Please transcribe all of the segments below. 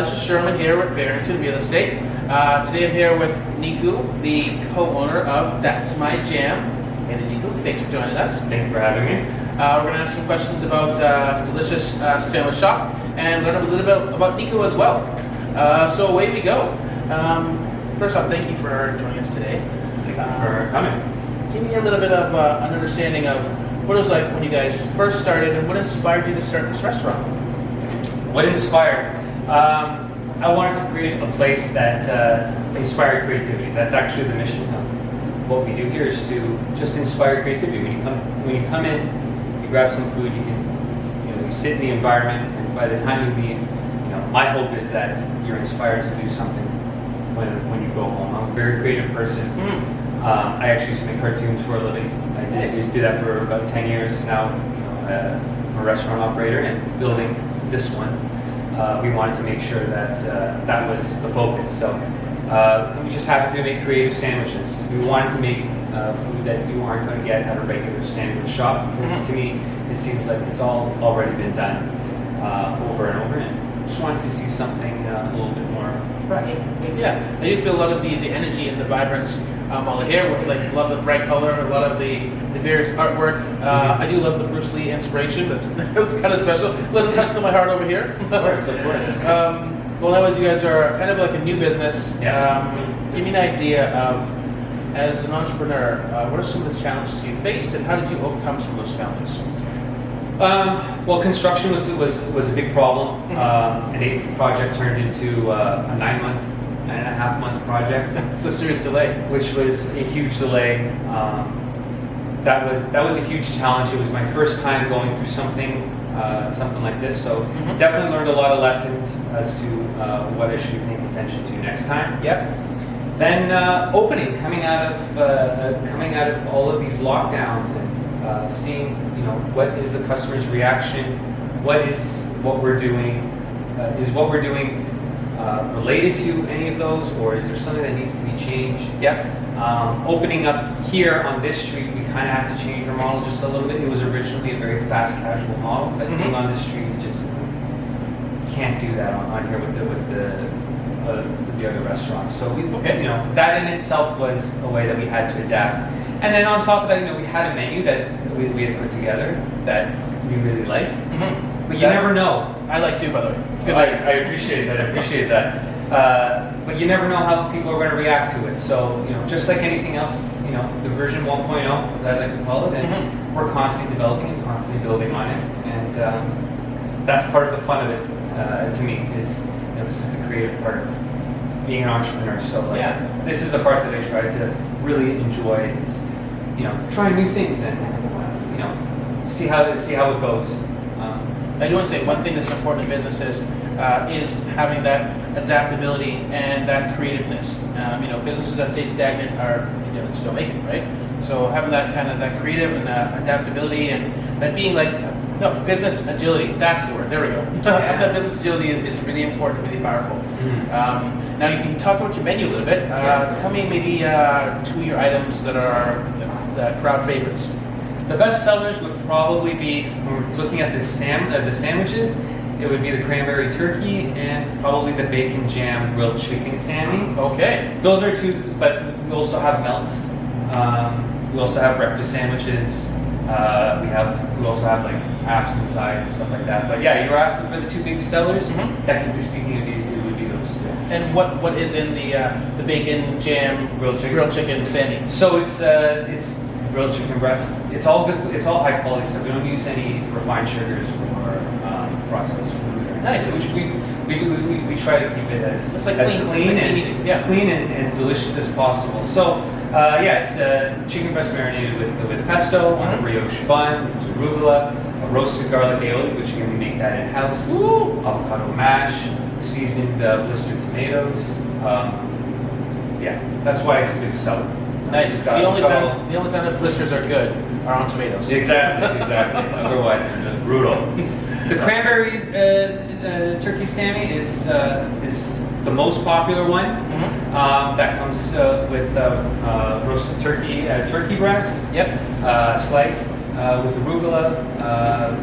This is Sherman here with Barrington Real Estate. Today I'm here with Nikoo, the co-owner of That's My Jam. Hey Nikoo, thanks for joining us. Thanks for having me. We're going to ask some questions about delicious sandwich shop and learn a little bit about Nikoo as well. So away we go. First off, thank you for joining us today. Thank you for coming. Give me a little bit of an understanding of what it was like when you guys first started and what inspired you to start this restaurant. What inspired? I wanted to create a place that inspired creativity. That's actually the mission of what we do here, is to just inspire creativity. When you come in, you grab some food, you sit in the environment, and by the time you leave, my hope is that you're inspired to do something when you go home. I'm a very creative person. I actually used to make cartoons for a living. I did that for about 10 years now. I'm a restaurant operator, and building this one, we wanted to make sure that that was the focus. So we just happened to make creative sandwiches. We wanted to make food that you aren't going to get at a regular sandwich shop, because to me it seems like it's all already been done over and over, and just wanted to see something a little bit more fresh. Yeah, I do feel a lot of the energy and the vibrance on here, with a lot of the bright color, a lot of the various artwork. I do love the Bruce Lee inspiration. That's kind of special. A little touch to my heart over here. Of course, of course. Well, now as you guys are kind of like a new business, give me an idea of, as an entrepreneur, what are some of the challenges you faced, and how did you overcome some of those challenges? Well, construction was a big problem. An 8-week project turned into a 9.5-month project. It's a serious delay. Which was a huge delay. That was a huge challenge. It was my first time going through something like this, so definitely learned a lot of lessons as to what I should be paying attention to next time. Yep. Then coming out of all of these lockdowns, and seeing what is the customer's reaction, what we're doing, is what we're doing related to any of those, or is there something that needs to be changed? Yep. Opening up here on this street, we kind of had to change our model just a little bit. It was originally a very fast casual model, but being on this street, just can't do that on here with the other restaurants. So that in itself was a way that we had to adapt. And then on top of that, we had a menu that we had put together that we really liked. But you never know. I like too, by the way. It's good. I appreciate that. But you never know how people are going to react to it. So, just like anything else, the version 1.0, as I like to call it, and we're constantly developing and constantly building on it. And that's part of the fun of it, to me, is, this is the creative part of being an entrepreneur. So, this is the part that I try to really enjoy, is, trying new things and, see how it goes. I do want to say one thing that's important in businesses is having that adaptability and that creativeness. Businesses that stay stagnant just don't make it, right? So having that creative and adaptability, and that being business agility. That's the word. There we go. That business agility is really important, really powerful. Now you can talk about your menu a little bit. Tell me maybe 2 of your items that are the crowd favorites. The best sellers would probably be, when we're looking at the sandwiches, it would be the cranberry turkey and probably the bacon jam grilled chicken Sammy. Okay. Those are two, but we also have melts. We also have breakfast sandwiches. We also have apps inside and stuff like that. But yeah, you were asking for the 2 big sellers. Technically speaking, it would be those 2. And what is in the bacon jam grilled chicken Sammy? So it's grilled chicken breast. It's all good. It's all high quality stuff. We don't use any refined sugars or processed food. Nice. Which we try to keep it as clean and delicious as possible. So it's chicken breast marinated with pesto on a brioche bun, there's arugula, a roasted garlic aioli, which again we make that in house. Avocado mash, seasoned blistered tomatoes. That's why it's a big seller. Nice. The only time that blisters are good are on tomatoes. Exactly. Otherwise, they're just brutal. The cranberry turkey Sammy is the most popular one. That comes with roasted turkey breast. Sliced with arugula,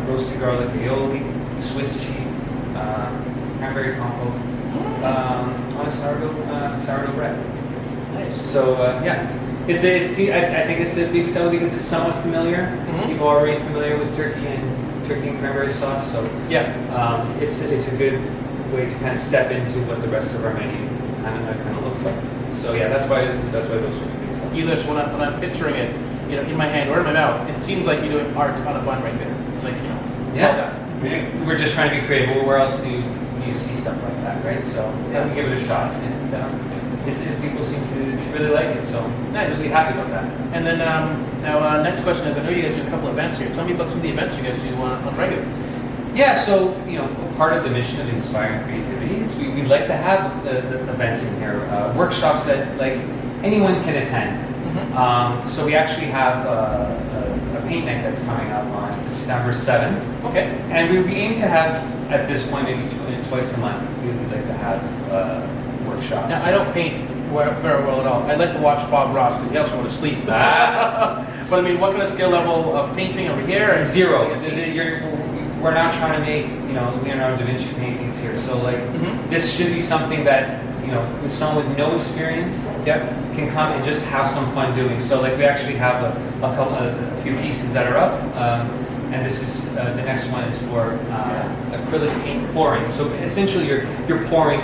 roasted garlic aioli, Swiss cheese, cranberry compote. on a sourdough bread. Nice. So yeah, I think it's a big sell because it's somewhat familiar. People are already familiar with turkey and cranberry sauce. So Yeah. it's a good way to kind of step into what the rest of our menu kind of looks like. So yeah, that's why those sorts of things. You list when I'm picturing it, you know, in my hand or in my mouth, it seems like you're doing art on a bun right there. It's like, you know, well done. We're just trying to be creative. Well, where else do you see stuff like that, right? So we give it a shot, and people seem to really like it. So Nice. really happy about that. And then now, next question is, I know you guys do a couple events here. Tell me about some of the events you guys do on regular. Yeah, so part of the mission of inspiring creativity is we'd like to have the events in here, workshops that like anyone can attend. So we actually have a paint night that's coming up on December 7th. Okay. And we aim to have, at this point, maybe twice a month, we would like to have workshops. Now, I don't paint very well at all. I like to watch Bob Ross because he helps me go to sleep. But I mean, what kind of skill level of painting over here? Zero. We're not trying to make, Leonardo da Vinci paintings here. So like, this should be something that, with someone with no experience can come and just have some fun doing. So like, we actually have a few pieces that are up. And this is, the next one is for acrylic paint pouring. So essentially you're pouring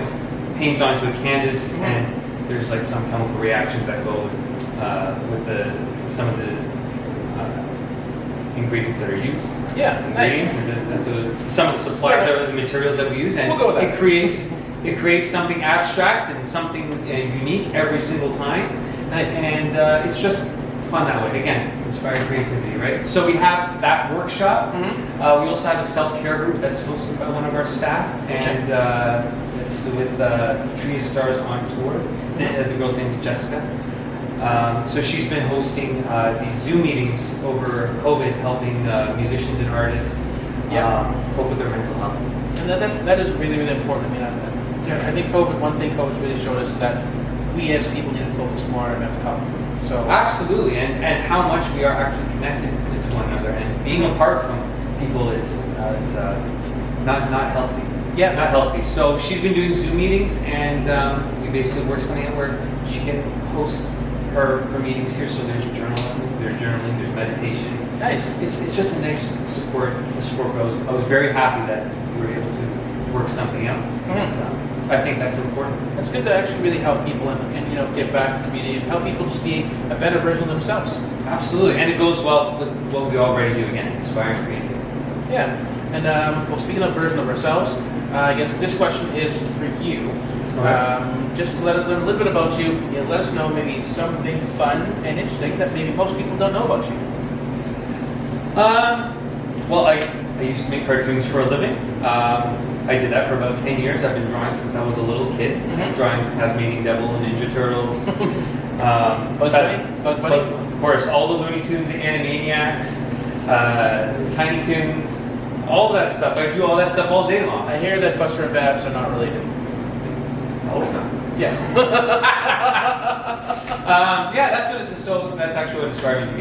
paint onto a canvas and there's like some chemical reactions that go with some of the ingredients that are used. Yeah, Ingredients nice. some of the supplies are the materials that we use, and We'll go with that. it creates something abstract and something unique every single time. Nice. And it's just fun that way. Again, inspired creativity, right? So we have that workshop. We also have a self-care group that's hosted by one of our staff, and it's with Tria Stars on Tour. The girl's name is Jessica. So she's been hosting these Zoom meetings over COVID, helping musicians and artists cope with their mental health. And that is really, really important. I mean, I think one thing COVID's really showed us is that we as people need to focus more on our mental health. So Absolutely, and how much we are actually connected to one another, and being apart from people is not healthy. Yeah. Not healthy. So she's been doing Zoom meetings, and we basically work something out where she can host her meetings here. So there's journaling, there's meditation. Nice. It's just a nice support group. I was very happy that we were able to work something out. I think that's important. It's good to actually really help people and give back to the community and help people just be a better version of themselves. Absolutely, and it goes well with what we already do. Again, inspiring creativity. Yeah. And well, speaking of version of ourselves, I guess this question is for you. Just let us learn a little bit about you. Let us know maybe something fun and interesting that maybe most people don't know about you. Well, I used to make cartoons for a living. I did that for about 10 years. I've been drawing since I was a little kid. Drawing Tasmanian Devil, Ninja Turtles. Bugs Bunny? Of course, all the Looney Tunes, the Animaniacs, Tiny Toons, all that stuff. I do all that stuff all day long. I hear that Buster and Babs are not related. All the time. Yeah. That's actually what inspired me to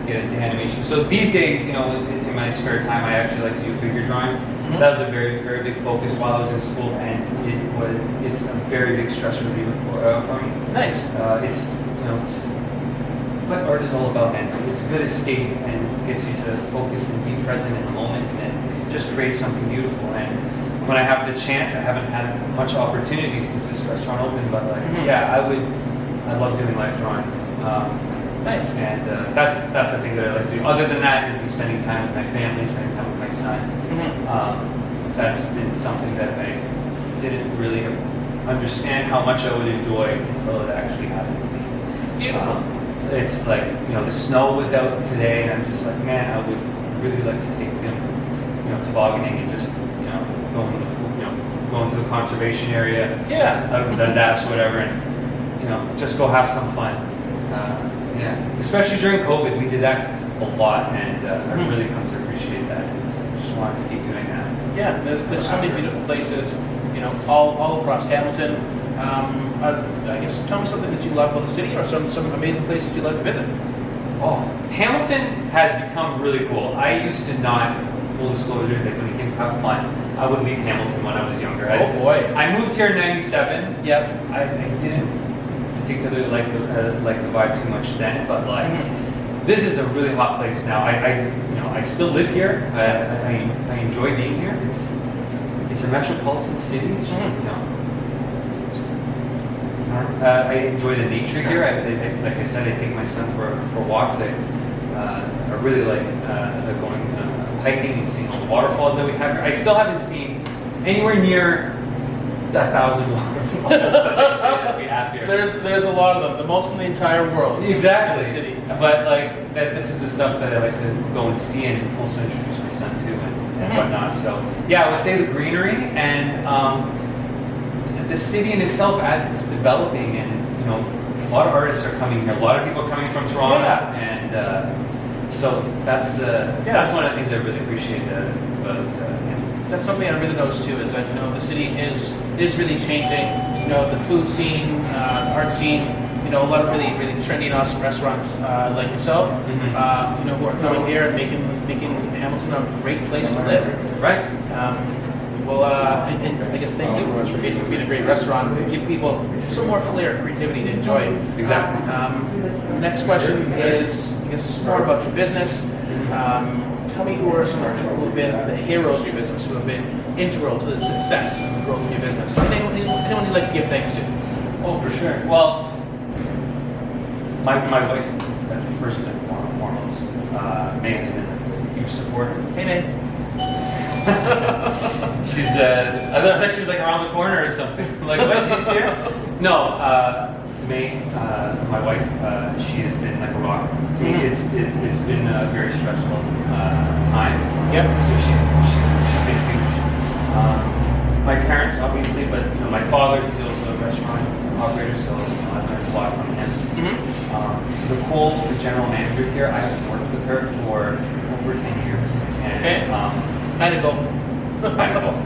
get into animation. So these days, in my spare time, I actually like to do figure drawing. That was a very, very big focus while I was in school, and it's a very big stress reliever for me. Nice. It's what art is all about, and it's a good escape and gets you to focus and be present in the moment and just create something beautiful. And when I have the chance, I haven't had much opportunity since this restaurant opened, but I love doing live drawing. Nice. And that's the thing that I like to do. Other than that, it'd be spending time with my family, spending time with my son. That's been something that I didn't really understand how much I would enjoy until it actually happened to me. Beautiful. It's like, the snow was out today, and I'm just like, man, I would really like to take them, tobogganing and just, go into the conservation area. Yeah. Out in Dundas, whatever, and, just go have some fun. Especially during COVID, we did that a lot, and I really come to appreciate that. Just wanted to keep doing that. Yeah, there's so many beautiful places, all across Hamilton. I guess tell me something that you love about the city, or some amazing places you'd like to visit. Oh, Hamilton has become really cool. I used to not full disclosure, like when it came to have fun, I would leave Hamilton when I was younger. Oh boy. I moved here in '97. Yep. I didn't particularly like the vibe too much then, but like this is a really hot place now. I still live here. I enjoy being here. It's a metropolitan city. It's just, I enjoy the nature here. Like I said, I take my son for walks. I really like going hiking and seeing all the waterfalls that we have here. I still haven't seen anywhere near 1,000 waterfalls that we have here. There's a lot of them, the most in the entire world. Exactly. In the city. But like this is the stuff that I like to go and see and also introduce my son to and whatnot. So yeah, I would say the greenery and the city in itself as it's developing, and a lot of artists are coming here. A lot of people are coming from Toronto, and so that's one of the things I really appreciate about. That's something I really noticed too, is that the city is really changing. The food scene, art scene. A lot of really trendy and awesome restaurants like yourself, who are coming here and making Hamilton a great place to live. Right. And I guess thank you for being a great restaurant. Give people some more flair, creativity to enjoy. Exactly. Next question is, I guess, more about your business. Tell me who are some of the people who have been the heroes of your business, who have been integral to the success and the growth of your business. Anyone you'd like to give thanks to? Oh, for sure. Well, my wife, first and foremost, May has been a huge supporter. Hey, May. She's, I thought she was like around the corner or something. Like, what, she's here? No, May, my wife, she has been like a rock to me. It's been a very stressful time. Yep. So she's been huge. My parents, obviously, but my father, he's also a restaurant operator, so I've learned a lot from him. Nicole, the general manager here, I have worked with her for over 10 years. And, Kind of cool.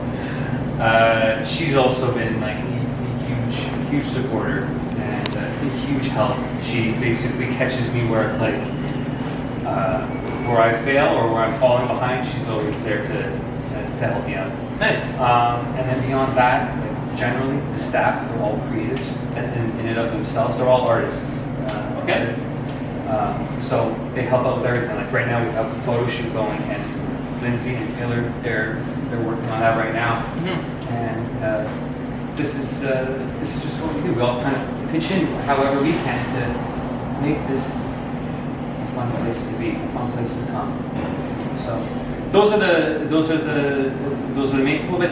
She's also been like a huge supporter and a huge help. She basically catches me where I fail or where I'm falling behind. She's always there to help me out. Nice. And then beyond that, generally the staff, they're all creatives in and of themselves. They're all artists. Okay. So they help out with everything. Like right now we have a photo shoot going, and Lindsay and Taylor, they're working on that right now. And this is just what we do. We all kind of pitch in however we can to make this a fun place to be, a fun place to come. So those are the main people. But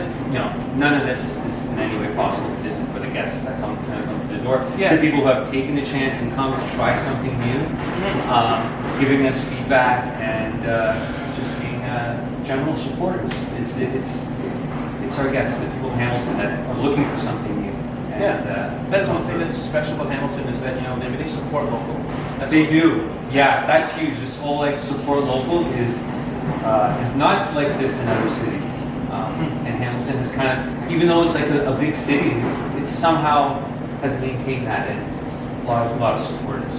none of this is in any way possible if it isn't for the guests that come to the door. Yeah. The people who have taken the chance and come to try something new, giving us feedback and just being general supporters. It's our guests, the people of Hamilton that are looking for something new. And, that's one thing that's special about Hamilton is that they really support local. They do. Yeah, that's huge. This whole support local is not like this in other cities. And Hamilton is kind of, even though it's like a big city, it somehow has maintained that, and a lot of supporters.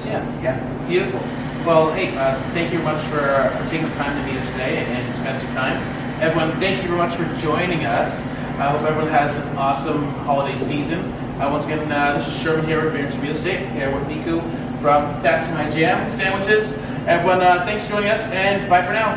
So, yeah. Beautiful. Well, hey, thank you very much for taking the time to meet us today and spend some time. Everyone, thank you very much for joining us. I hope everyone has an awesome holiday season. Once again, this is Sherman here with Barrington Real Estate, here with Nikoo from That's My Jam Sandwiches. Everyone, thanks for joining us, and bye for now.